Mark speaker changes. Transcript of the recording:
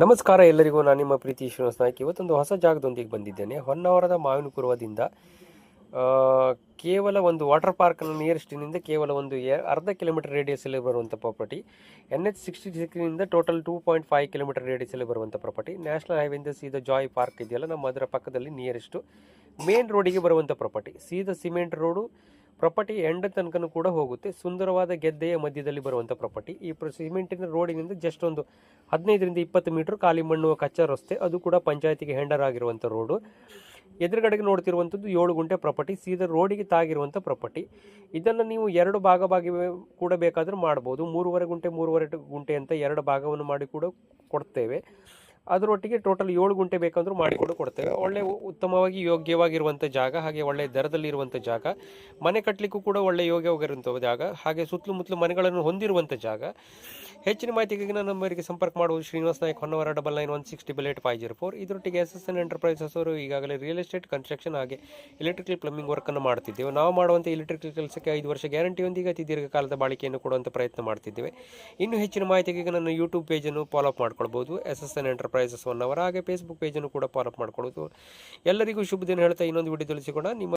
Speaker 1: ನಮಸ್ಕಾರ ಎಲ್ಲರಿಗೂ, ನಾನು ನಿಮ್ಮ ಪ್ರೀತಿ ಶ್ರೀನಿವಾಸ್ ನಾಯ್ಕ. ಇವತ್ತೊಂದು ಹೊಸ ಜಾಗದೊಂದಿಗೆ ಬಂದಿದ್ದೇನೆ. ಹೊನ್ನಾವರದ ಮಾವಿನಕುರುವದಿಂದ ಕೇವಲ ಒಂದು ವಾಟರ್ ಪಾರ್ಕ್ನ ನಿಯರೆಸ್ಟಿನಿಂದ ಕೇವಲ ಒಂದು ಅರ್ಧ ಕಿಲೋಮೀಟರ್ ರೇಡಿಯಸಲ್ಲಿ ಬರುವಂಥ ಪ್ರಾಪರ್ಟಿ. NH66ನಿಂದ ಟೋಟಲ್ 2.5 ಕಿಲೋಮೀಟರ್ ರೇಡಿಯಸಲ್ಲಿ ಬರುವಂಥ ಪ್ರಾಪರ್ಟಿ. ನ್ಯಾಷನಲ್ ಹೈವೇಯಿಂದ ಸೀದಾ ಜಾಯ್ ಪಾರ್ಕ್ ಇದೆಯಲ್ಲ, ನಮ್ಮ ಅದರ ಪಕ್ಕದಲ್ಲಿ ನಿಯರೆಸ್ಟು ಮೇನ್ ರೋಡಿಗೆ ಬರುವಂಥ ಪ್ರಾಪರ್ಟಿ. ಸೀದಾ ಸಿಮೆಂಟ್ ರೋಡು ಪ್ರಾಪರ್ಟಿ ಎಂಡ್ ತನಕನೂ ಕೂಡ ಹೋಗುತ್ತೆ. ಸುಂದರವಾದ ಗೆದ್ದೆಯ ಮಧ್ಯದಲ್ಲಿ ಬರುವಂಥ ಪ್ರಾಪರ್ಟಿ. ಈ ಸಿಮೆಂಟಿನ ರೋಡಿನಿಂದ ಜಸ್ಟ್ ಒಂದು 15ರಿಂದ 20 ಮೀಟರ್ ಖಾಲಿ ಮಣ್ಣು ಕಚ್ಚಾ ರಸ್ತೆ, ಅದು ಕೂಡ ಪಂಚಾಯತಿಗೆ ಹೆಂಡರ್ ಆಗಿರುವಂಥ ರೋಡು. ಎದುರುಗಡೆಗೆ ನೋಡ್ತಿರುವಂಥದ್ದು 7 ಗುಂಟೆ ಪ್ರಾಪರ್ಟಿ, ಸೀದಾ ರೋಡಿಗೆ ತಾಗಿರುವಂಥ ಪ್ರಾಪರ್ಟಿ. ಇದನ್ನು ನೀವು 2 ಭಾಗವಾಗಿ ಕೂಡ ಬೇಕಾದರೂ ಮಾಡ್ಬೋದು. 3.5 ಗುಂಟೆ ಅಂತ 2 ಭಾಗವನ್ನು ಮಾಡಿ ಕೂಡ ಕೊಡ್ತೇವೆ. ಅದರೊಟ್ಟಿಗೆ ಟೋಟಲ್ 7 ಗುಂಟೆ ಬೇಕಂದ್ರೂ ಮಾಡಿಕೊಂಡು ಕೊಡ್ತೇವೆ. ಒಳ್ಳೆ ಉತ್ತಮವಾಗಿ ಯೋಗ್ಯವಾಗಿರುವಂಥ ಜಾಗ, ಹಾಗೆ ಒಳ್ಳೆಯ ದರದಲ್ಲಿ ಇರುವಂಥ ಜಾಗ, ಮನೆ ಕಟ್ಟಲಿಕ್ಕೂ ಕೂಡ ಒಳ್ಳೆ ಯೋಗ್ಯವಾಗಿರುವಂಥ ಜಾಗ, ಹಾಗೆ ಸುತ್ತಲೂ ಮನೆಗಳನ್ನು ಹೊಂದಿರುವಂಥ ಜಾಗ. ಹೆಚ್ಚಿನ ಮಾಹಿತಿಗಾಗಿ ನನ್ನ ನಂಬರಿಗೆ ಸಂಪರ್ಕ ಮಾಡುವುದು ಶ್ರೀನಿವಾಸ್ ನಾಯ್ಕ, ಹೊನ್ನವರ 9916888504. ಇದರೊಟ್ಟಿಗೆ SSN ಎಂಟರ್ಪ್ರೈಸಸ್ ಅವರು ಈಗಾಗಲೇ ರಿಯಲ್ ಎಸ್ಟೇಟ್, ಕನ್ಸ್ಟ್ರಕ್ಷನ್ ಹಾಗೆ ಎಲೆಕ್ಟ್ರಿಕಲ್ ಪ್ಲಂಬಿಂಗ್ ವರ್ಕನ್ನು ಮಾಡ್ತಿದ್ದೇವೆ. ನಾವು ಮಾಡುವಂಥ ಎಲೆಕ್ಟ್ರಿಕಲ್ ಕೆಲಸಕ್ಕೆ 5 ವರ್ಷ ಗ್ಯಾರಂಟಿಯೊಂದಿಗೆ ಅತಿ ದೀರ್ಘಕಾಲದ ಬಾಳಿಕೆಯನ್ನು ಕೊಡುವಂಥ ಪ್ರಯತ್ನ ಮಾಡ್ತಿದ್ದೇವೆ. ಇನ್ನೂ ಹೆಚ್ಚಿನ ಮಾಹಿತಿಗಾಗಿ ನನ್ನ ಯೂಟ್ಯೂಬ್ ಪೇಜನ್ನು ಫಾಲೋಅಪ್ ಮಾಡ್ಕೊಳ್ಬೋದು, SSN ಎಂಟರ್ಪ್ರೈಸಸ್ ಹೊನ್ನವರ. ಹಾಗೆ ಫೇಸ್ಬುಕ್ ಪೇಜನ್ನು ಕೂಡ ಫಾಲೋಅಪ್ ಮಾಡ್ಕೊಳ್ಳೋದು. ಎಲ್ಲರಿಗೂ ಶುಭ ದಿನ ಹೇಳ್ತಾ ಇನ್ನೊಂದು ವಿಡಿಯೋದಲ್ಲಿ ಸಿಗೋಣ. ನಿಮ್ಮ